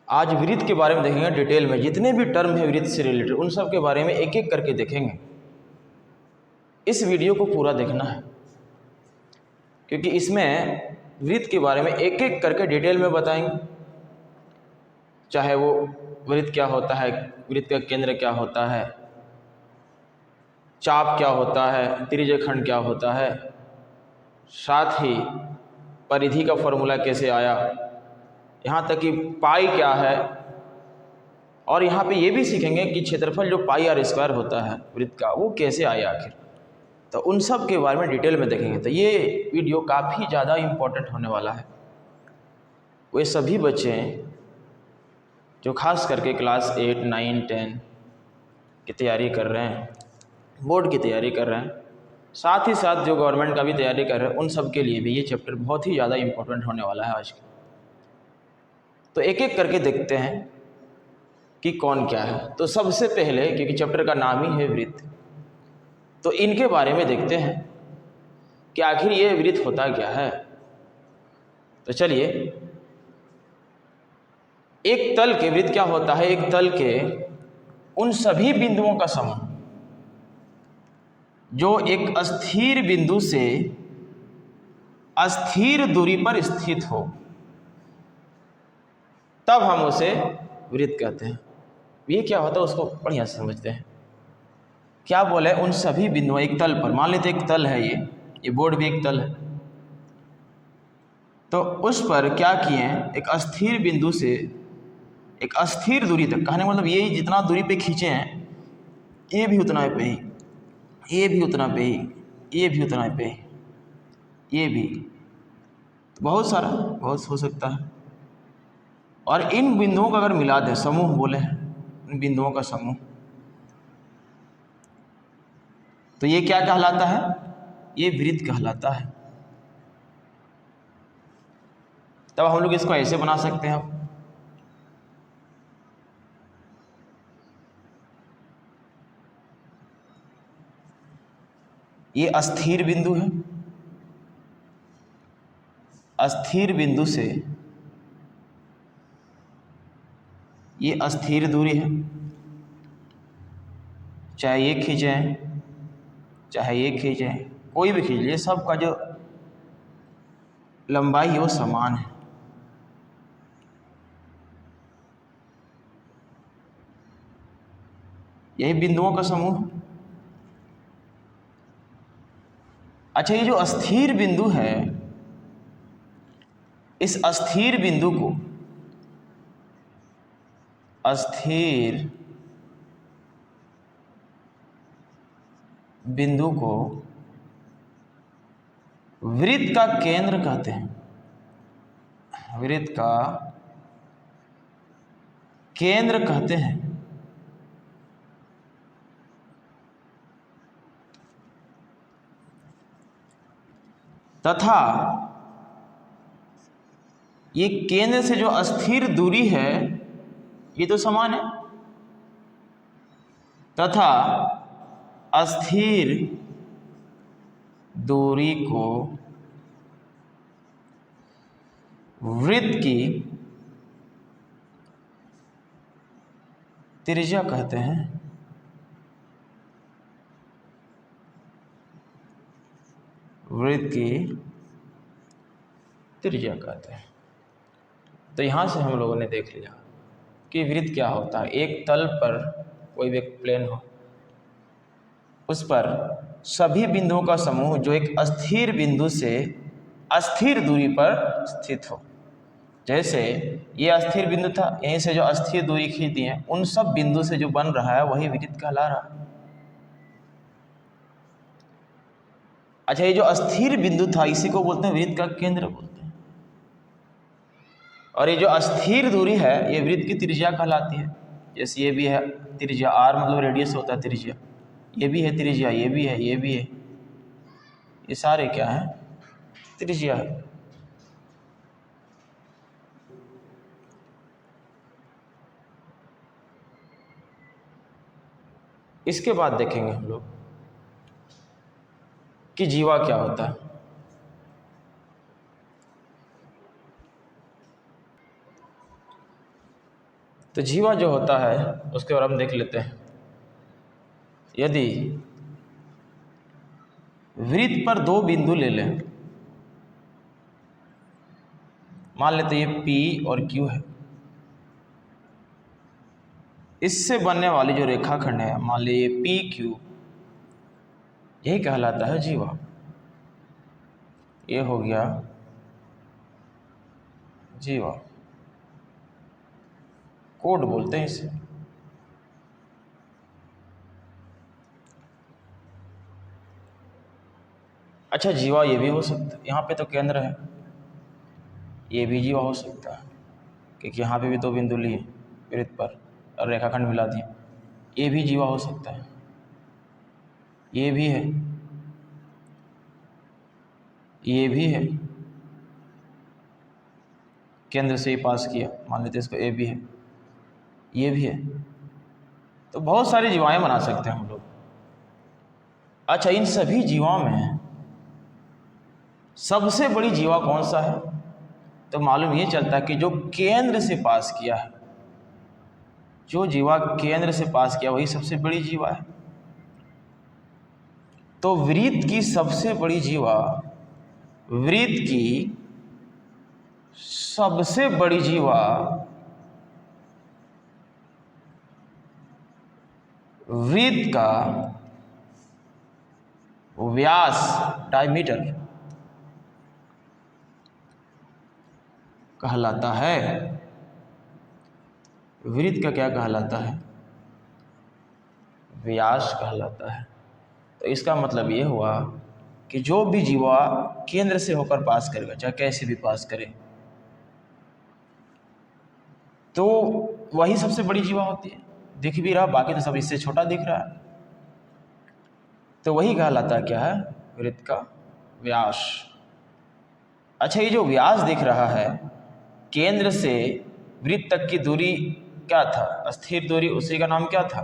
आज वृत्त के बारे में देखेंगे डिटेल में, जितने भी टर्म है वृत्त से रिलेटेड उन सब के बारे में एक एक करके देखेंगे। इस वीडियो को पूरा देखना है क्योंकि इसमें वृत्त के बारे में एक एक करके डिटेल में बताएंगे। चाहे वो वृत्त क्या होता है, वृत्त का केंद्र क्या होता है, चाप क्या होता है, त्रिज्यखंड क्या होता है, साथ ही परिधि का फॉर्मूला कैसे आया, यहाँ तक कि पाई क्या है, और यहाँ पे ये भी सीखेंगे कि क्षेत्रफल जो पाई आर स्क्वायर होता है वृत्त का वो कैसे आया आखिर। तो उन सब के बारे में डिटेल में देखेंगे। तो ये वीडियो काफ़ी ज़्यादा इम्पोर्टेंट होने वाला है। वे सभी बच्चे जो खास करके क्लास 8, 9, 10 की तैयारी कर रहे हैं, बोर्ड की तैयारी कर रहे हैं, साथ ही साथ जो गवर्नमेंट का भी तैयारी कर रहे हैं, उन सब के लिए भी ये चैप्टर बहुत ही ज़्यादा इम्पोर्टेंट होने वाला है आज। तो एक एक करके देखते हैं कि कौन क्या है। तो सबसे पहले, क्योंकि चैप्टर का नाम ही है वृत्त, तो इनके बारे में देखते हैं कि आखिर ये वृत्त होता क्या है। तो चलिए, एक तल के वृत्त क्या होता है, एक तल के उन सभी बिंदुओं का समूह जो एक अस्थिर बिंदु से अस्थिर दूरी पर स्थित हो, तब हम उसे वृत्त कहते हैं। ये क्या होता है उसको बढ़िया से समझते हैं। क्या बोले, उन सभी बिंदुओं, एक तल पर, मान लेते एक तल है, ये बोर्ड भी एक तल है, तो उस पर क्या किए, एक अस्थिर बिंदु से एक अस्थिर दूरी तक, कहने मतलब ये जितना दूरी पे खींचे हैं ये भी उतना पे ही, ये भी उतना पे ही, ये भी उतना पे ही, ये भी, तो बहुत सारा, बहुत हो सकता है। और इन बिंदुओं का अगर मिला दें, समूह बोले हैं, इन बिंदुओं का समूह, तो ये क्या कहलाता है, ये वृत्त कहलाता है। तब हम लोग इसको ऐसे बना सकते हैं, ये अस्थिर बिंदु है, अस्थिर बिंदु से ये अस्थिर दूरी है, चाहे ये खींचें चाहे ये खींचें, कोई भी खींच लीजिए, सबका जो लंबाई है वो समान है। यही बिंदुओं का समूह। अच्छा, ये जो अस्थिर बिंदु है, इस अस्थिर बिंदु को, अस्थिर बिंदु को वृत्त का केंद्र कहते हैं, वृत्त का केंद्र कहते हैं। तथा ये केंद्र से जो अस्थिर दूरी है ये तो समान है, तथा अस्थिर दूरी को वृत्त की त्रिज्या कहते हैं। वृत्त की त्रिज्या कहते हैं। तो यहाँ से हम लोगों ने देख लिया कि वृत्त क्या होता है। एक तल पर कोई भी एक प्लेन हो, उस पर सभी बिंदुओं का समूह जो एक अस्थिर बिंदु से अस्थिर दूरी पर स्थित हो। जैसे ये अस्थिर बिंदु था, यहीं से जो अस्थिर दूरी खींच दी है, उन सब बिंदु से जो बन रहा है वही वृत्त कहला रहा है। अच्छा, ये जो अस्थिर बिंदु था इसी को बोलते हैं वृत्त का केंद्र बोलते हैं। और ये जो अस्थिर दूरी है ये वृत्त की त्रिज्या कहलाती है। जैसे ये भी है त्रिज्या, आर मतलब रेडियस होता है त्रिज्या, ये भी है त्रिज्या, ये भी है, ये भी है, ये सारे क्या है, त्रिज्या है। इसके बाद देखेंगे हम लोग कि जीवा क्या होता है। तो जीवा जो होता है उसके बारे में देख लेते हैं। यदि वृत्त पर दो बिंदु ले लें, मान लेते हैं ये P और Q है, इससे बनने वाली जो रेखाखंड है मान लीजिए PQ, यही कहलाता है जीवा। ये हो गया जीवा, कोड बोलते हैं इसे। अच्छा, जीवा ये भी हो सकता है, यहाँ पे तो केंद्र है, ये भी जीवा हो सकता है क्योंकि यहाँ पे भी दो बिंदु लिए वृत्त पर और रेखाखंड मिला दिए, ये भी जीवा हो सकता है। ये भी है, ये भी है, केंद्र से ही पास किया, मान लेते इसको ए भी है, ये भी है। तो बहुत सारी जीवाएं बना सकते हैं हम लोग। अच्छा, इन सभी जीवाओं में सबसे बड़ी जीवा कौन सा है? तो मालूम ये चलता है कि जो केंद्र से पास किया है, जो जीवा केंद्र से पास किया वही सबसे बड़ी जीवा है। तो वृत्त की सबसे बड़ी जीवा, वृत्त की सबसे बड़ी जीवा वृत्त का व्यास, डायमीटर कहलाता है। वृत्त का क्या कहलाता है? व्यास कहलाता है। तो इसका मतलब ये हुआ कि जो भी जीवा केंद्र से होकर पास करेगा, चाहे कैसे भी पास करे, तो वही सबसे बड़ी जीवा होती है। दिख भी रहा, बाकी तो सब इससे छोटा दिख रहा है, तो वही कहलाता है क्या है? वृत्त का व्यास। अच्छा, ये जो व्यास दिख रहा है, केंद्र से वृत्त तक की दूरी क्या था? स्थिर दूरी, उसी का नाम क्या था?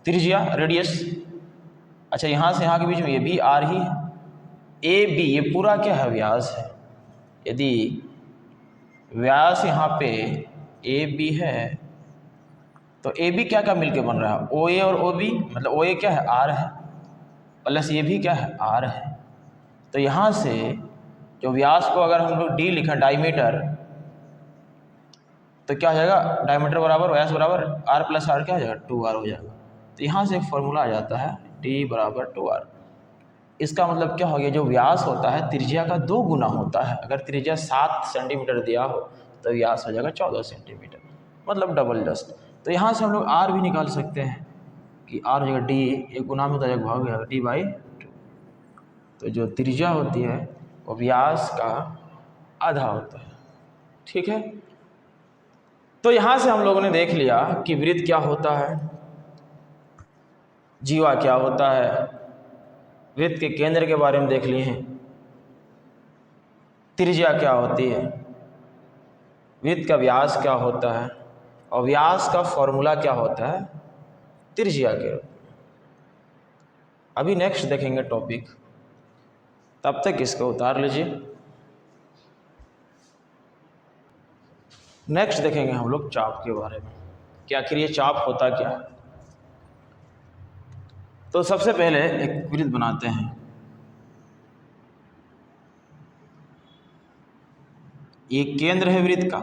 त्रिज्या, रेडियस। अच्छा, यहाँ से यहाँ के बीच में ये भी आर ही है, ए बी, ये पूरा क्या है? व्यास है। यदि व्यास यहाँ पे ए बी है, तो ए बी क्या क्या मिलके बन रहा है? ओ ए और ओ बी, मतलब ओ ए क्या है? आर है, प्लस ये भी क्या है? आर है। तो यहाँ से जो व्यास को अगर हम लोग डी लिखें, डायमीटर, तो क्या हो जाएगा? डायमीटर बराबर व्यास बराबर आर प्लस आर, क्या हो जाएगा? 2r हो जाएगा। तो यहाँ से एक फॉर्मूला आ जाता है डी बराबर 2r। इसका मतलब क्या हो गया? जो व्यास होता है त्रिज्या का 2 गुना होता है। अगर त्रिज्या 7 सेंटीमीटर दिया हो तो व्यास हो जाएगा 14 सेंटीमीटर, मतलब डबल जस्ट। तो यहाँ से हम लोग आर भी निकाल सकते हैं कि आर जगह डी, एक गुना में तो भाग गया डी बाई 2। तो जो त्रिज्या होती है वो व्यास का आधा होता है। ठीक है, तो यहाँ से हम लोगों ने देख लिया कि वृत्त क्या होता है, जीवा क्या होता है, वृत्त के केंद्र के बारे में देख लिए हैं, त्रिज्या क्या होती है, वृत्त का व्यास क्या होता है, और व्यास का फॉर्मूला क्या होता है त्रिज्या के। अभी नेक्स्ट देखेंगे टॉपिक, तब तक इसको उतार लीजिए। नेक्स्ट देखेंगे हम लोग चाप के बारे में कि आखिर ये चाप होता क्या है। तो सबसे पहले एक वृत्त बनाते हैं। ये केंद्र है वृत्त का।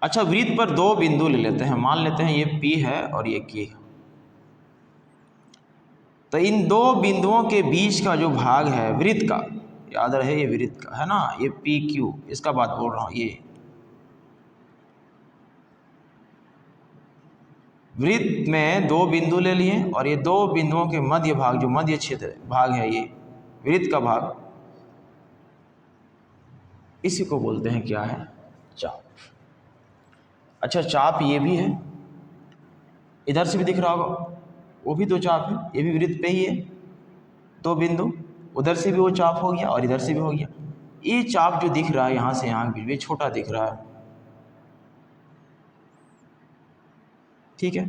अच्छा, वृत्त पर दो बिंदु ले लेते हैं, मान लेते हैं ये P है और ये Q है। तो इन दो बिंदुओं के बीच का जो भाग है वृत्त का, याद रहे ये वृत्त का है ना, ये PQ, इसका बात बोल रहा हूँ। ये वृत्त में दो बिंदु ले लिए और ये दो बिंदुओं के मध्य भाग, जो मध्य क्षेत्र भाग है, ये वृत्त का भाग, इसी को बोलते हैं क्या है? चाप। अच्छा, चाप ये भी है, इधर से भी दिख रहा होगा, वो भी दो चाप है, ये भी वृत्त पे ही है, दो बिंदु, उधर से भी वो चाप हो गया और इधर से भी हो गया। ये चाप जो दिख रहा है यहाँ से यहाँ भी छोटा दिख रहा है, ठीक है,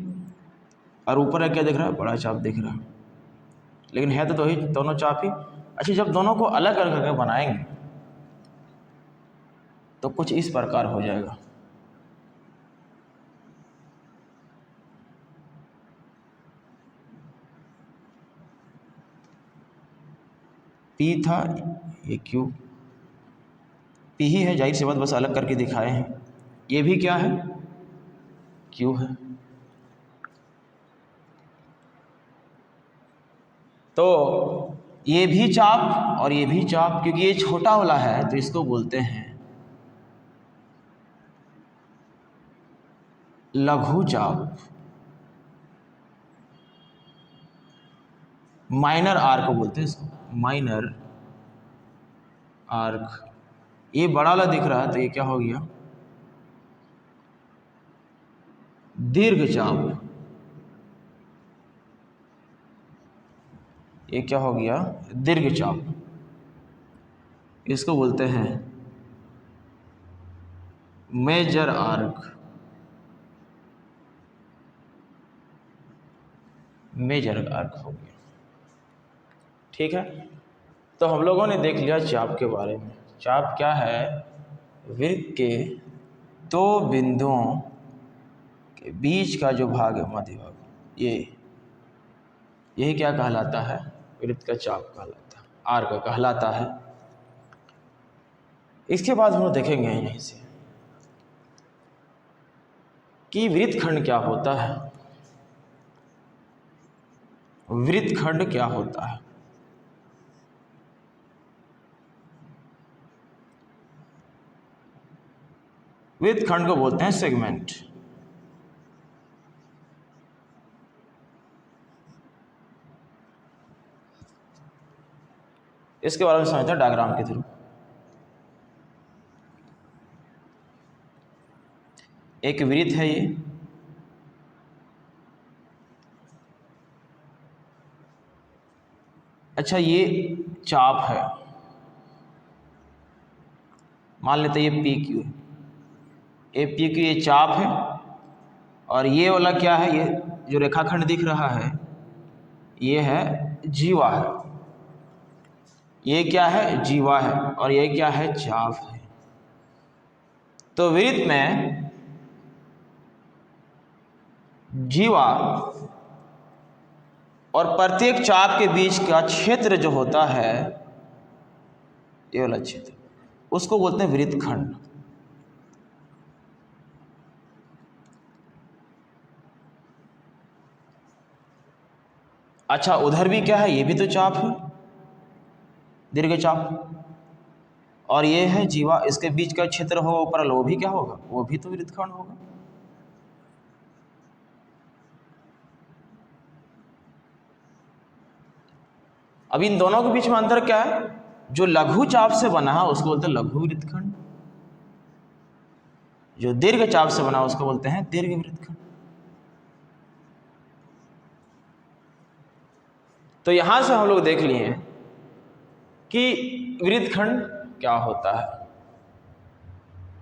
और ऊपर क्या दिख रहा है? बड़ा चाप दिख रहा है, लेकिन है तो ही दोनों चाप ही। अच्छा, जब दोनों को अलग अलग करके बनाएंगे तो कुछ इस प्रकार हो जाएगा। P था, ये Q, P ही है, जाहिर सी बात, बस अलग करके दिखाए हैं। ये भी क्या है, Q है। तो ये भी चाप और ये भी चाप, क्योंकि ये छोटा वाला है तो इसको बोलते हैं लघु चाप, माइनर आर्क बोलते हैं इसको, माइनर आर्क। ये बड़ा वाला दिख रहा है तो ये क्या हो गया, दीर्घ चाप। ये क्या हो गया, दीर्घ चाप। इसको बोलते हैं मेजर आर्क, मेजर आर्क हो गया। ठीक है, तो हम लोगों ने देख लिया चाप के बारे में। चाप क्या है, वृत्त के दो बिंदुओं के बीच का जो भाग है, मध्य भाग, यही क्या कहलाता है, वृत्त का चाप कहलाता है, आर्क कहलाता है। इसके बाद हम लोग देखेंगे यहीं से कि वृत्तखंड क्या होता है। वृत्तखंड क्या होता है, वृत्तखंड को बोलते हैं सेगमेंट। इसके बारे में समझते हैं डायग्राम के थ्रू। एक वृत्त है ये, अच्छा ये चाप है, मान लेते हैं ये पी क्यू, ये पी क्यू, ये चाप है। और ये वाला क्या है, ये जो रेखाखंड दिख रहा है ये है जीवा है, ये क्या है, जीवा है, और ये क्या है, चाप है। तो वृत्त में जीवा और प्रत्येक चाप के बीच का क्षेत्र जो होता है, ये वाला क्षेत्र, उसको बोलते हैं वृत्तखंड। अच्छा उधर भी क्या है, ये भी तो चाप है, दीर्घ चाप, और ये है जीवा, इसके बीच का क्षेत्र होगा ऊपर, वो भी क्या होगा, वो भी तो वृत्तखंड होगा। अब इन दोनों के बीच में अंतर क्या है, जो लघु चाप से बना है उसको बोलते हैं लघु वृत्तखंड, जो दीर्घ चाप से बना उसको बोलते हैं दीर्घ वृत्तखंड। तो यहां से हम लोग देख लिए कि वृत्तखंड क्या होता है,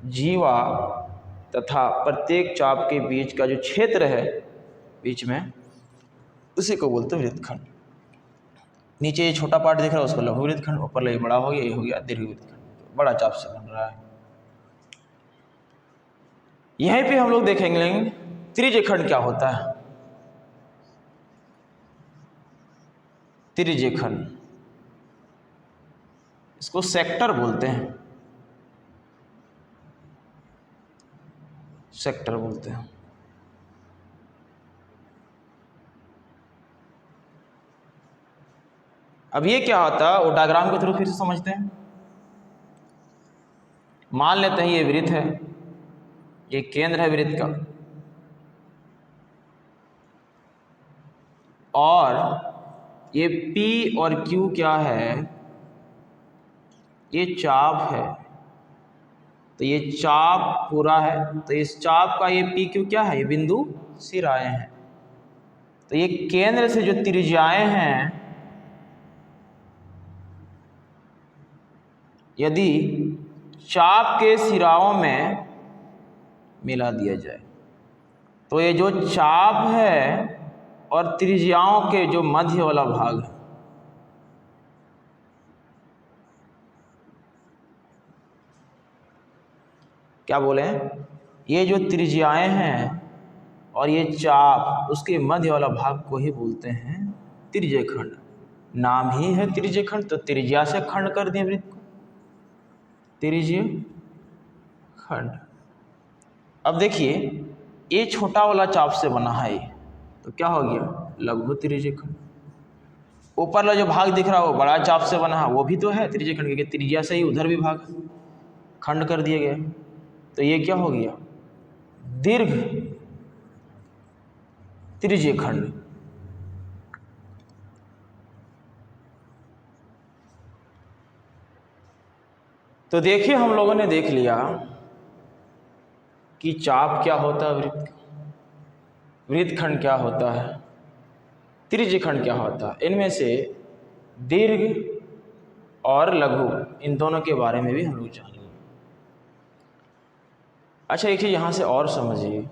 जीवा तथा प्रत्येक चाप के बीच का जो क्षेत्र है बीच में, उसी को बोलते हैं वृत्तखंड। नीचे ये छोटा पार्ट दिख रहा है उसको लघु वृत्तखंड, ऊपर ये बड़ा हो गया, ये हो गया दीर्घ वृत्तखंड, बड़ा चाप से बन रहा है। यहीं पे हम लोग देखेंगे त्रिज्यखंड क्या होता है। त्रिज्यखंड, इसको सेक्टर बोलते हैं, सेक्टर बोलते हैं। अब ये क्या होता है वो डायग्राम के थ्रू फिर से समझते हैं। मान लेते हैं ये वृत्त है, ये केंद्र है वृत्त का, और ये P और Q क्या है, ये चाप है। तो ये चाप पूरा है, तो इस चाप का ये P Q क्या है, ये बिंदु सिराएं हैं। तो ये केंद्र से जो त्रिज्याएं हैं, यदि चाप के सिराओं में मिला दिया जाए तो ये जो चाप है और त्रिज्याओं के जो मध्य वाला भाग है, क्या बोले, ये जो त्रिज्याएं हैं और ये चाप, उसके मध्य वाला भाग को ही बोलते हैं त्रिज्यखंड। नाम ही है त्रिज्य खंड, तो त्रिज्या से खंड कर दिए वृत्त को, त्रिज्य खंड। अब देखिए ये छोटा वाला चाप से बना है ये, तो क्या हो गया लघु त्रिज्य खंड। ऊपर वाला जो भाग दिख रहा है वो बड़ा चाप से बना है, वो भी तो है त्रिज्य खंड, क्योंकि त्रिज्या से ही उधर भी भाग खंड कर दिए गए। तो ये क्या हो गया दीर्घ त्रिज्य खंड। तो देखिए हम लोगों ने देख लिया कि चाप क्या होता है वृत्त का, वृत्तखंड क्या होता है, त्रिज्य खंड क्या होता है। इनमें से दीर्घ और लघु इन दोनों के बारे में भी हम लोग जान लिए। अच्छा एक चीज यहाँ से और समझिए,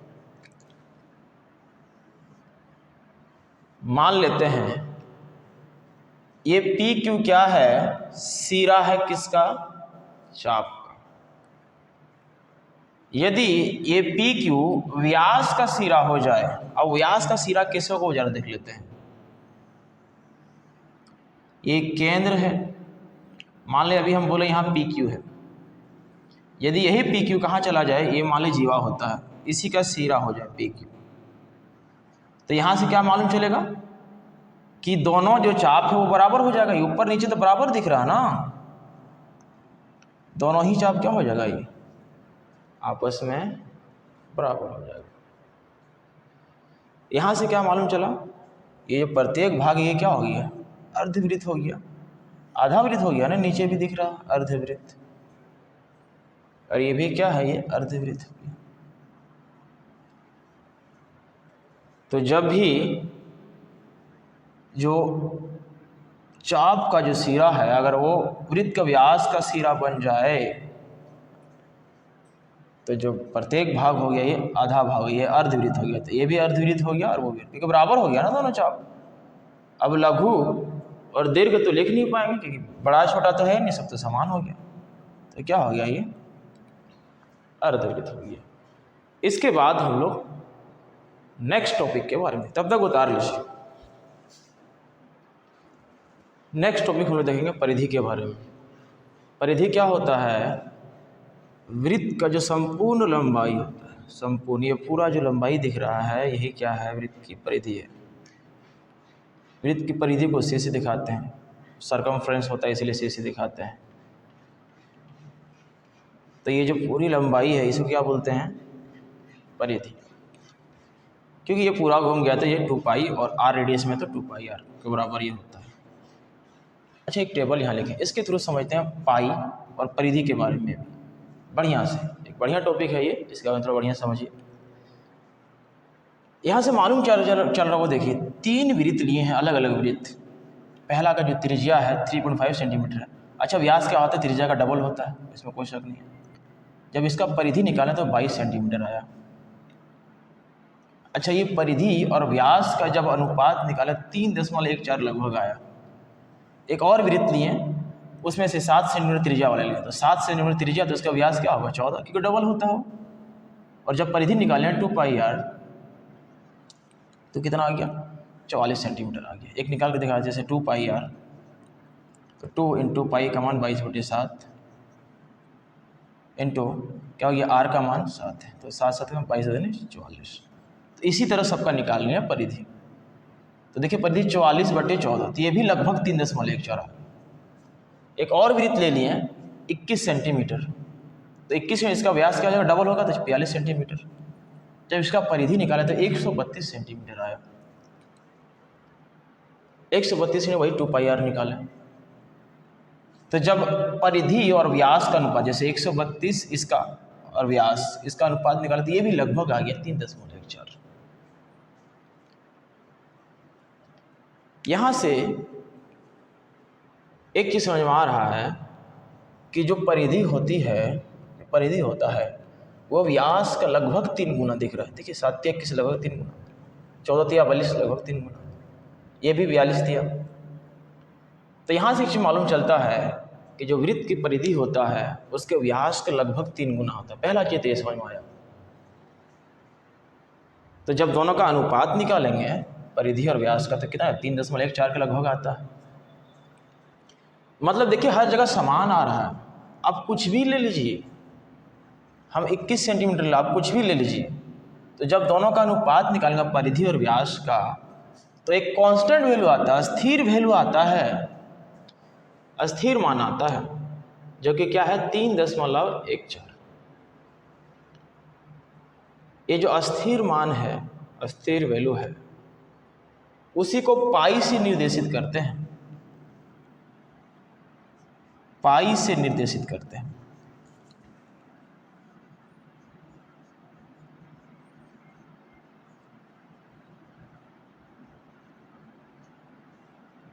मान लेते हैं ये पी क्यू क्या है, सिरा है किसका, चाप का। यदि ये पी क्यू व्यास का सिरा हो जाए, अब व्यास का सिरा कैसे होगा जरा देख लेते हैं। ये केंद्र है, मान ले अभी हम बोले यहाँ पी क्यू है, यदि यही पी क्यू कहाँ चला जाए, ये मान ली जीवा होता है, इसी का सिरा हो जाए पी क्यू, तो यहाँ से क्या मालूम चलेगा कि दोनों जो चाप है वो बराबर हो जाएगा। ये ऊपर नीचे तो बराबर दिख रहा है ना, दोनों ही चाप क्या हो जाएगा, ये आपस में बराबर हो जाएगा। यहाँ से क्या मालूम चला, ये जो प्रत्येक भाग ये क्या हो गया अर्धवृत्त हो गया, आधा वृत्त हो गया ना, नीचे भी दिख रहा अर्धवृत्त, और ये भी क्या है ये अर्धवृत्त हो गया। तो जब भी जो चाप का जो सिरा है अगर वो वृत्त का व्यास का सिरा बन जाए, तो जो प्रत्येक भाग हो गया ये आधा भाग हो गया, अर्धवृत्त हो गया, तो ये भी अर्धवृत्त हो गया और वो भी, क्योंकि बराबर हो गया ना दोनों चाप। अब लघु और दीर्घ तो लिख नहीं पाएंगे क्योंकि बड़ा छोटा तो है नहीं, सब तो समान हो गया, तो क्या हो गया ये अर्धवृत्त हो गया। इसके बाद हम लोग नेक्स्ट टॉपिक के बारे में, तब तक उतार लीजिए, नेक्स्ट टॉपिक हम लोग देखेंगे परिधि के बारे में। परिधि क्या होता है, वृत्त का जो संपूर्ण लंबाई होता है, संपूर्ण ये पूरा जो लंबाई दिख रहा है यही क्या है वृत्त की परिधि है। वृत्त की परिधि को सी से दिखाते हैं, सरकमफ्रेंस होता है इसलिए सी से दिखाते हैं। तो ये जो पूरी लंबाई है इसको क्या बोलते हैं परिधि, क्योंकि ये पूरा घूम गया तो ये 2 पाई और आर रेडियस में तो 2 पाई आर के बराबर ये होता है। अच्छा एक टेबल यहाँ लिखें, इसके थ्रू समझते हैं पाई और परिधि के बारे में भी बढ़िया से, एक बढ़िया टॉपिक है ये, इसका मतलब बढ़िया समझिए। यहाँ से मालूम चल रहा वो देखिए 3 वृत्त लिए हैं, अलग अलग वृत्त। पहला का जो त्रिज्या है 3.5 सेंटीमीटर है। अच्छा व्यास क्या होता है, त्रिज्या का डबल होता है, इसमें कोई शक नहीं है। जब इसका परिधि निकालें तो 22 सेंटीमीटर आया। अच्छा ये परिधि और व्यास का जब अनुपात निकाला 3.14 लगभग आया। एक और वृत्त लिए उसमें से 7 सेंटीमीटर त्रिज्या वाले लिए, तो 7 सेंटीमीटर त्रिज्या तो उसका व्यास क्या होगा 14, क्योंकि डबल होता हो। और जब परिधि निकाले 2 पाई आर तो कितना आ गया 44 सेंटीमीटर आ गया। एक निकाल के दिखा, जैसे 2 पाई आर तो 2 इंटू पाई का मान 22/7 इंटू क्या हो गया आर का मान 7 है, तो 7 में 22 तो इसी तरह सबका निकालनी है परिधि। तो देखिए परिधि 44/14, तो ये भी लगभग 3.14। एक और वृत्त ले लिए 21 सेंटीमीटर, तो 21 में इसका व्यास क्या हो जाएगा डबल होगा तो 42 सेंटीमीटर। जब इसका परिधि निकाला तो 132 सेंटीमीटर आया। 132 में वही 2 पाई आर निकाला। तो जब परिधि और व्यास का अनुपात, जैसे 132 इसका और व्यास इसका अनुपात निकाला तो ये भी लगभग आ गया 3.14। यहाँ से एक चीज़ समझ में आ रहा है कि जो परिधि होती है, परिधि होता है वो व्यास का लगभग 3 गुना दिख रहा है। देखिए 7 × 21 लगभग 3 गुना, 14 × 42 लगभग 3 गुना, ये भी 42 दिया। तो यहाँ से एक चीज़ मालूम चलता है कि जो वृत्त की परिधि होता है उसके व्यास का लगभग 3 गुना होता है। पहला चीज़ ये समझ में आया। तो जब दोनों का अनुपात निकालेंगे परिधि और व्यास का तो कितना है 3.14 के लगभग आता है। मतलब देखिए हर जगह समान आ रहा है, आप कुछ भी ले लीजिए, हम 21 सेंटीमीटर ले, आप कुछ भी ले लीजिए, तो जब दोनों का अनुपात निकालेंगे परिधि और व्यास का, तो एक कांस्टेंट वैल्यू आता है, स्थिर वैल्यू आता है, अस्थिर मान आता है, जो कि क्या है 3.14। ये जो अस्थिर मान है, अस्थिर वैल्यू है, उसी को पाई से निर्देशित करते हैं, पाई से निर्देशित करते हैं।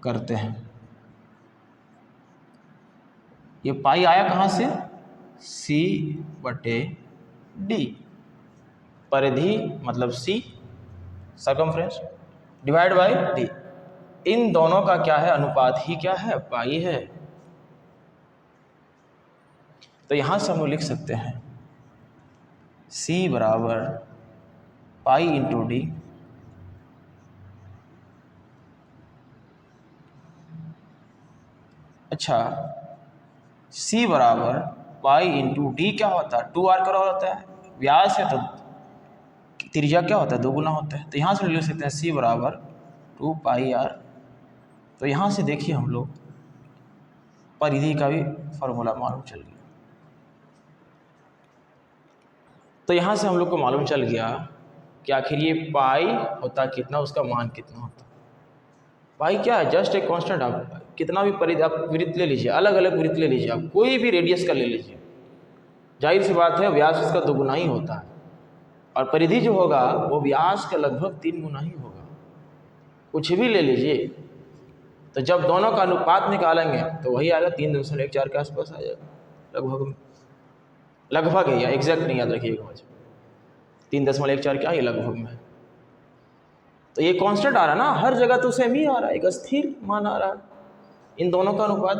करते हैं ये पाई आया कहाँ से? C/D, परिधि मतलब C, circumference divide by D, इन दोनों का क्या है? अनुपात ही क्या है? पाई है। तो यहां से हम लोग लिख सकते हैं C बराबर पाई इंटू D, अच्छा C बराबर पाई इंटू D क्या होता है? 2r का होता है, व्यास है तो त्रिज्या क्या होता है? 2 गुना होता है। तो यहाँ से लिख सकते हैं C बराबर 2πr। तो यहाँ से देखिए हम लोग परिधि का भी फॉर्मूला मालूम चल गया। तो यहाँ से हम लोग को मालूम चल गया कि आखिर ये पाई होता कितना, उसका मान कितना होता। पाई क्या है? जस्ट एक कांस्टेंट। आप कितना भी परिधि, आप वृत्त ले लीजिए, अलग अलग वृत्त ले लीजिए, आप कोई भी रेडियस का ले लीजिए, जाहिर सी बात है व्यास इसका 2 गुना ही होता है, और परिधि जो होगा वो व्यास का लगभग 3 गुना ही होगा। कुछ भी ले लीजिए, तो जब दोनों का अनुपात निकालेंगे तो वही आएगा 3.14 के आसपास आ जाएगा लगभग। लगभग है या एग्जैक्ट नहीं याद रखिएगा मुझे, 3.14 क्या है लगभग में। तो ये कांस्टेंट आ रहा है ना, हर जगह तो सेम ही आ रहा है, एक अस्थिर मान आ रहा है इन दोनों का अनुपात,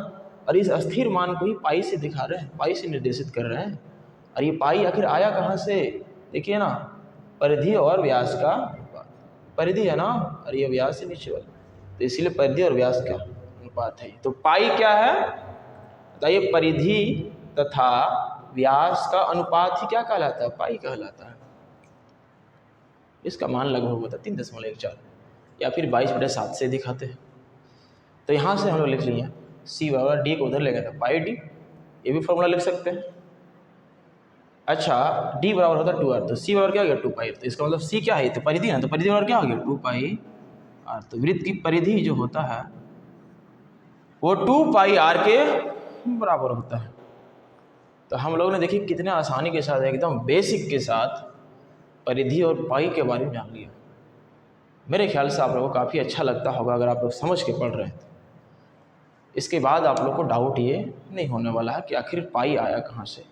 और इस अस्थिर मान को ही पाई से दिखा रहे हैं, पाई से निर्देशित कर रहे हैं। और ये पाई आखिर आया कहाँ से? देखिए ना, परिधि और व्यास का अनुपात, परिधि है ना और ये व्यास से नीचे वाला, तो इसीलिए परिधि और व्यास का अनुपात है। तो पाई क्या है बताइए? परिधि तथा व्यास का अनुपात ही क्या कहलाता है? पाई कहलाता है। इसका मान लगभग होता है 3.14 या फिर 22/7 से दिखाते हैं। तो यहाँ से हम लोग लिख लिए C बराबर D को उधर ले गए तो पाई D, ये भी फॉर्मूला लिख सकते हैं। अच्छा D बराबर होता है 2r, तो C बराबर क्या हो गया? 2π। तो इसका मतलब C क्या है? तो परिधि है, तो परिधि बराबर क्या हो गया? 2πr। तो वृत्त की परिधि जो होता है वो 2πr के बराबर होता है। तो हम लोगों ने देखिए कितने आसानी के साथ, एकदम बेसिक के साथ परिधि और पाई के बारे में जान लिया। मेरे ख्याल से आप लोगों को काफ़ी अच्छा लगता होगा अगर आप लोग समझ के पढ़ रहे हैं तो। इसके बाद आप लोग को डाउट ये नहीं होने वाला है कि आखिर पाई आया कहाँ से,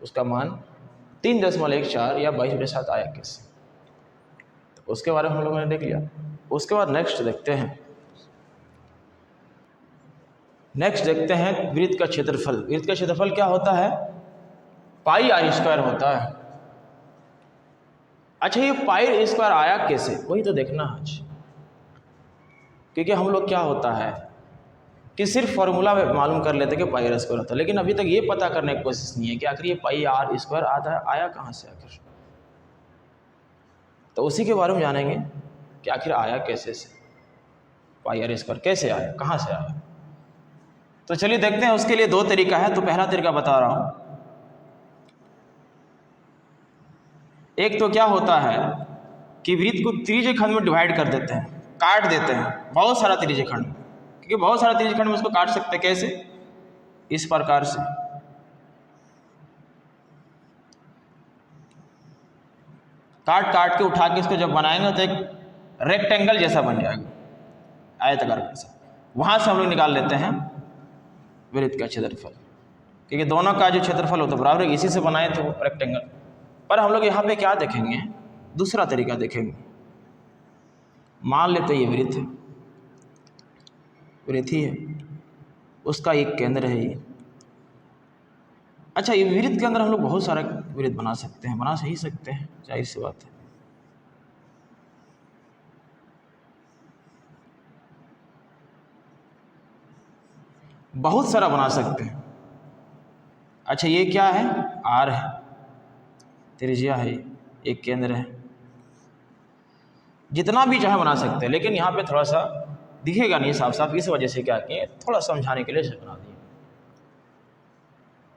उसका मान 3.14 या 22/7 आया कैसे। तो उसके बारे में हम लोगों ने देख लिया। उसके बाद नेक्स्ट देखते हैं, वृत्त का क्षेत्रफल। वृत्त का क्षेत्रफल क्या होता है? पाई r स्क्वायर होता है। अच्छा ये पाई स्क्वायर आया कैसे, वही तो देखना है आज। क्योंकि हम लोग क्या होता है कि सिर्फ फॉर्मूला में मालूम कर लेते कि पाई r स्क्वायर होता है, लेकिन अभी तक ये पता करने की कोशिश नहीं है कि आखिर ये पाई r स्क्वायर आया कहाँ से आखिर। तो उसी के बारे में जानेंगे कि आखिर आया कैसे से, पाई r स्क्वायर कैसे आया, कहाँ से आया। तो चलिए देखते हैं। उसके लिए 2 तरीका है। तो पहला तरीका बता रहा हूँ। एक तो क्या होता है कि वृत्त को त्रिज्यीय खंड में डिवाइड कर देते हैं, काट देते हैं, बहुत सारा त्रिज्यीय खंड, क्योंकि बहुत सारा त्रिज्यीय खंड में उसको काट सकते हैं। कैसे? इस प्रकार से। काट काट के उठा के इसको जब बनाएंगे तो एक रेक्टेंगल जैसा बन जाएगा, आयताकार जैसा। वहां से हम लोग निकाल लेते हैं वृत्त का क्षेत्रफल, क्योंकि दोनों का जो क्षेत्रफल होता है बराबर है, इसी से बनाए थे वो रेक्टेंगल। पर हम लोग यहाँ पे क्या देखेंगे? दूसरा तरीका देखेंगे। मान लेते ये वृत्त ही है, उसका एक केंद्र है ये। अच्छा ये वृत्त के अंदर हम लोग बहुत सारा वृत्त बना सकते हैं, बना सही सकते हैं, जाहिर सी बात है। बहुत सारा बना सकते हैं। अच्छा ये क्या है, आर है, त्रिज्या है, एक केंद्र है, जितना भी चाहे बना सकते हैं, लेकिन यहाँ पे थोड़ा सा दिखेगा नहीं साफ साफ, इस वजह से क्या किए, थोड़ा समझाने के लिए इसे बना दिए।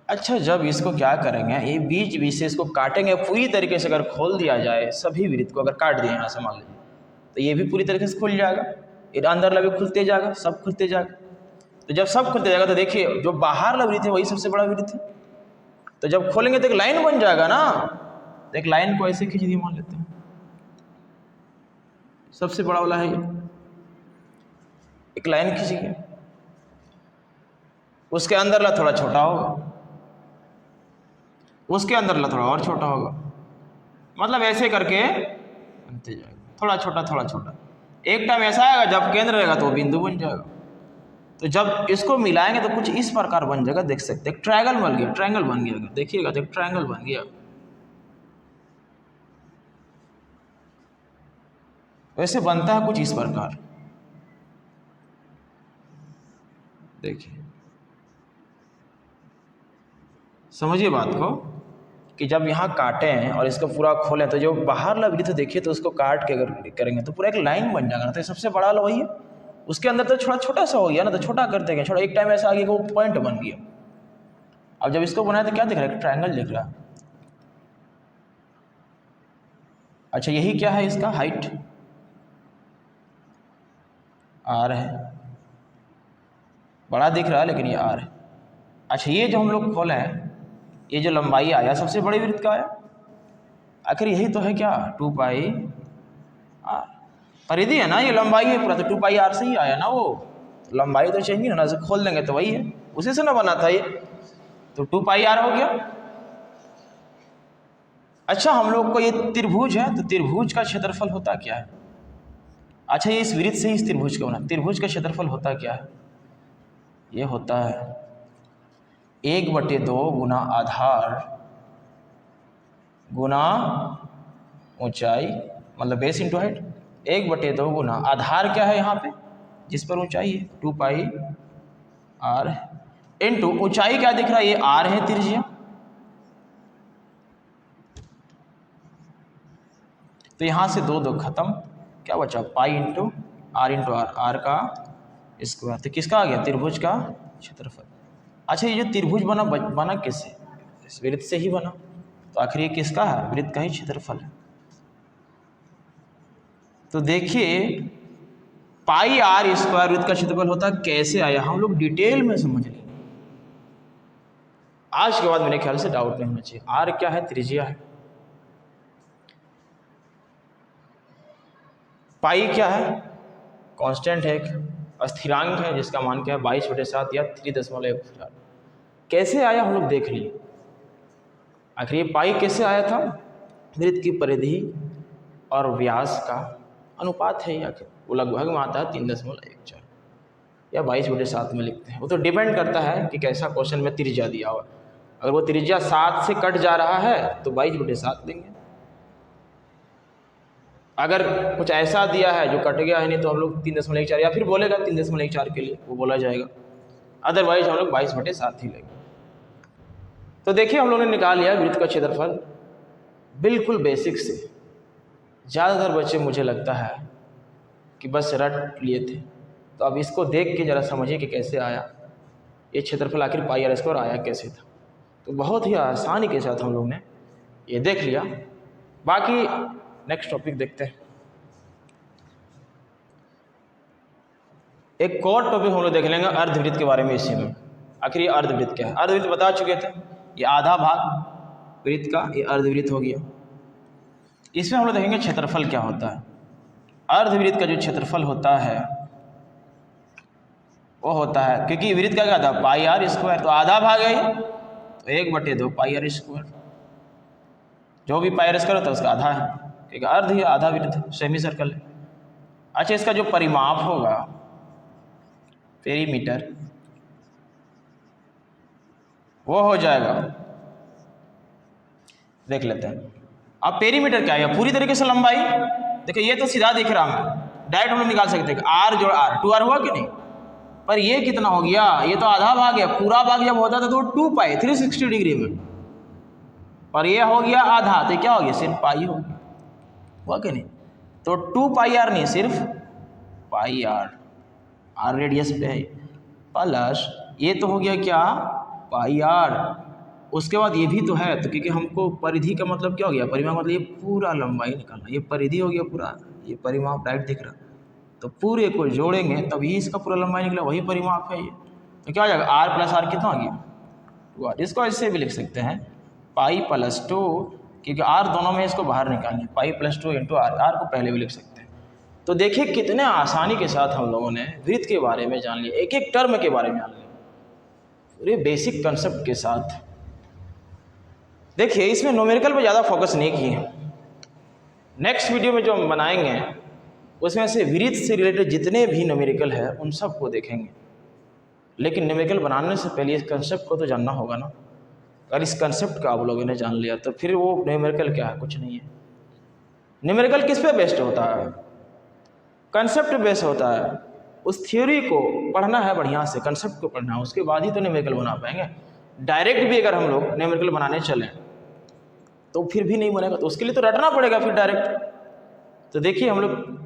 अच्छा जब इसको क्या करेंगे, ये बीच बीच से इसको काटेंगे, पूरी तरीके से अगर खोल दिया जाए सभी वृत्त को, अगर काट दिए यहाँ से मान लीजिए, तो ये भी पूरी तरीके से खुल जाएगा, ये अंदर वाला भी खुलते जाएगा, सब खुलते जाएगा। तो जब सब खुलते जाएगा तो देखिए जो बाहर वाला वृत्त है वही सबसे बड़ा वृत्त है, तो जब खोलेंगे तो एक लाइन बन जाएगा ना। तो एक लाइन को ऐसे खींच दिए, मान लेते हैं सबसे बड़ा वाला है ये, एक लाइन खींचिए, उसके अंदर ला थोड़ा छोटा होगा, उसके अंदर ला थोड़ा और छोटा होगा, मतलब ऐसे करके बनते जाएगा, थोड़ा छोटा थोड़ा छोटा। एक टाइम ऐसा आएगा जब केंद्र रहेगा तो बिंदु बन जाएगा। तो जब इसको मिलाएंगे तो कुछ इस प्रकार बन जाएगा, देख सकते हैं एक ट्रायंगल बन गया, ट्रायंगल बन गया, देखिएगा तो एक ट्रायंगल बन गया। वैसे बनता है कुछ इस प्रकार, देखिए समझिए बात को कि जब यहाँ काटें और इसको पूरा खोलें तो जो बाहर वाला वृत्त देखिए तो उसको काट के अगर करेंगे तो पूरा एक लाइन बन जाएगा ना, तो सबसे बड़ा वाला वही है, उसके अंदर तो छोटा छोटा सा हो गया ना, तो छोटा करते गए, छोटा एक टाइम ऐसा आ गया कि वो पॉइंट बन गया। अब जब इसको बनाए तो क्या दिख रहा है, एक ट्रायंगल दिख रहा है। अच्छा यही क्या है, इसका हाइट आर है, बड़ा दिख रहा है लेकिन ये आर है। अच्छा ये जो हम लोग खोले हैं, ये जो लंबाई आया सबसे बड़े वृत्त का आया, आखिर यही तो है क्या, 2 पाई आर, परिधि है ना, ये लंबाई है पूरा, तो 2 पाई आर से ही आया ना, वो लंबाई तो चेंज नहीं होना, खोल देंगे तो वही है, उसी से ना बना था ये, तो 2 पाई आर हो गया। अच्छा हम लोग को ये त्रिभुज है, तो त्रिभुज का क्षेत्रफल होता क्या है। अच्छा ये इस वृत्त से ही इस त्रिभुज का बना, त्रिभुज का क्षेत्रफल होता क्या है, ये होता है 1/2 गुना आधार गुना ऊंचाई, मतलब बेस इंटू हाइट, 1/2 गुना आधार क्या है यहाँ पे जिस पर ऊंचाई है 2 पाई आर इंटू ऊंचाई क्या दिख रहा है, ये आर है त्रिज्या, तो यहाँ से 2 2 खत्म, क्या बचा पाई इंटू आर, आर का स्क्वायर, तो किसका आ गया, त्रिभुज का क्षेत्रफल। अच्छा ये जो त्रिभुज बना किससे, इस वृत्त से ही बना, तो आखिर ये किसका है, वृत्त का ही क्षेत्रफल है। तो देखिए पाई आर स्क्वायर वृत्त का क्षेत्रफल होता है, कैसे आया हम लोग डिटेल में समझ लेंगे, आज के बाद मेरे ख्याल से डाउट नहीं होना चाहिए। आर क्या है, त्रिज्या है, पाई क्या है, कांस्टेंट है, एक स्थिरांक है जिसका मान क्या है 22/7 या 3.14। कैसे आया हम लोग देख लिए, आखिर ये पाई कैसे आया था, वृत्त की परिधि और व्यास का अनुपात है, आखिर वो लगभग में आता है 3.14 या 22/7 में लिखते हैं, वो तो डिपेंड करता है कि कैसा क्वेश्चन में त्रिज्या दिया हुआ, अगर वो त्रिज्या 7 से कट जा रहा है तो 22/7 देंगे, अगर कुछ ऐसा दिया है जो कट गया है नहीं तो हम लोग 3.14 या फिर बोलेगा 3.14 के लिए वो बोला जाएगा, अदरवाइज हम लोग 22/7 ही लेंगे। तो देखिए हम लोगों ने निकाल लिया वृत्त का क्षेत्रफल बिल्कुल बेसिक से, ज़्यादातर बच्चे मुझे लगता है कि बस रट लिए थे, तो अब इसको देख के ज़रा समझिए कि कैसे आया ये क्षेत्रफल, आखिर पाई आर स्क्वायर आया कैसे था। तो बहुत ही आसानी के साथ हम लोग ने ये देख लिया, बाकी नेक्स्ट टॉपिक देखते हैं। एक और टॉपिक हम लोग देख लेंगे अर्धवृत्त के बारे में, इसी में आखिर ये अर्धवृत्त क्या है। अर्धवृत्त बता चुके थे, ये आधा भाग वृत्त का ये अर्धवृत्त हो गया। इसमें हम लोग देखेंगे क्षेत्रफल क्या होता है। अर्धवृत्त का जो क्षेत्रफल होता है वो होता है, क्योंकि वृत्त का क्या था पाई आर स्क्वायर, तो आधा भाग है ये, तो 1/2 पाई आर स्क्वायर, जो भी पाई आर स्क्वायर होता है उसका आधा है, एक अर्ध ही आधा वृत्त सेमी सर्कल है। अच्छा इसका जो परिमाप होगा पेरीमीटर वो हो जाएगा, देख लेते हैं। अब पेरीमीटर क्या है, पूरी तरीके से लंबाई, देखिए ये तो सीधा दिख रहा है, डायरेक्ट हम लोग निकाल सकते हैं आर जोड़ आर, 2r हुआ कि नहीं, पर ये कितना हो गया, ये तो आधा भाग है, पूरा भाग जब होता था तो 2 पाई 360 डिग्री में, और ये हो गया आधा, तो क्या हो गया, सिर्फ पाई हो गया, हुआ कि नहीं। तो 2 पाई आर नहीं, सिर्फ पाई आर, आर रेडियस पे है, प्लस ये तो हो गया क्या, पाई आर। उसके बाद ये भी तो है, तो क्योंकि हमको परिधि का मतलब क्या हो गया, परिमाप मतलब ये पूरा लंबाई निकालना, ये परिधि हो गया पूरा, ये परिमाप राइट दिख रहा, तो पूरे को जोड़ेंगे तभी इसका पूरा लंबाई निकला, वही परिमाप है ये। तो क्या हो जाएगा, आर प्लस आर कितना हो गया, 2r। इसको ऐसे भी लिख सकते हैं पाई प्लस 2, क्योंकि आर दोनों में इसको बाहर निकालना है, pi plus 2 into R, R को पहले भी लिख सकते हैं। तो देखिए कितने आसानी के साथ हम लोगों ने वृत्त के बारे में जान लिया, एक एक टर्म के बारे में जान लिया, पूरे बेसिक कंसेप्ट के साथ। देखिए इसमें न्यूमेरिकल पे ज़्यादा फोकस नहीं किए, नेक्स्ट वीडियो में जो हम बनाएंगे उसमें से वृत्त से रिलेटेड जितने भी न्यूमेरिकल है उन सबको देखेंगे। लेकिन न्यूमेरिकल बनाने से पहले इस कंसेप्ट को तो जानना होगा ना, अगर इस कंसेप्ट का आप लोगों ने जान लिया तो फिर वो न्यूमेरिकल क्या है, कुछ नहीं है। न्यूमेरिकल किस पे बेस्ड होता है, कंसेप्ट बेस्ड होता है, उस थ्योरी को पढ़ना है बढ़िया से, कंसेप्ट को पढ़ना है, उसके बाद ही तो न्यूमेरिकल बना पाएंगे। डायरेक्ट भी अगर हम लोग न्यूमेरिकल बनाने चलें तो फिर भी नहीं बनेगा, तो उसके लिए तो रटना पड़ेगा फिर डायरेक्ट। तो देखिए हम लोग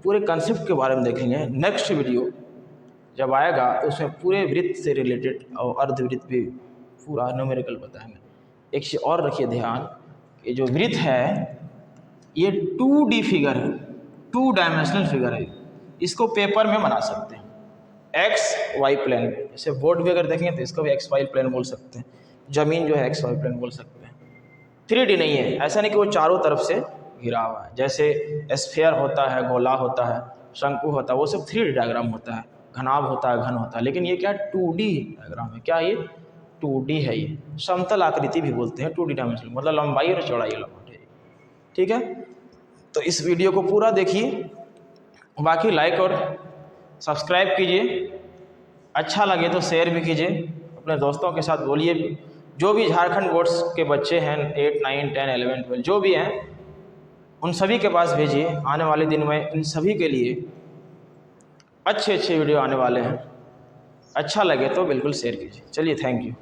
पूरे कंसेप्ट के बारे में देखेंगे, नेक्स्ट वीडियो जब आएगा तो उसमें पूरे वृत्त से रिलेटेड और अर्धवृत्त भी पूरा न्यूमेरिकल बताएंगे। एक चीज़ और रखिए ध्यान, ये जो वृत्त है ये 2D फिगर है, 2 डायमेंशनल फिगर है, इसको पेपर में बना सकते हैं एक्स वाई प्लेन, जैसे बोर्ड भी अगर देखेंगे तो इसको भी एक्स वाई प्लेन बोल सकते हैं, जमीन जो है एक्स वाई प्लेन बोल सकते हैं। 3D नहीं है, ऐसा नहीं कि वो चारों तरफ से घिरा हुआ है, जैसे स्फीयर होता है, गोला होता है, शंकु होता है, वो सब 3D डायग्राम होता है, घनाभ होता है, घन होता है, लेकिन ये क्या 2D डायग्राम है। क्या ये 2D है, ये समतल आकृति भी बोलते हैं, 2D डायमेंशन मतलब लंबाई और चौड़ाई लंबाई है, ठीक है। तो इस वीडियो को पूरा देखिए, बाकी लाइक और सब्सक्राइब कीजिए, अच्छा लगे तो शेयर भी कीजिए, अपने दोस्तों के साथ बोलिए भी, जो भी झारखंड बोर्ड्स के बच्चे हैं 8, 9, 10, 11, 12 जो भी हैं उन सभी के पास भेजिए। आने वाले दिन में इन सभी के लिए अच्छे अच्छे वीडियो आने वाले हैं, अच्छा लगे तो बिल्कुल शेयर कीजिए। चलिए थैंक यू।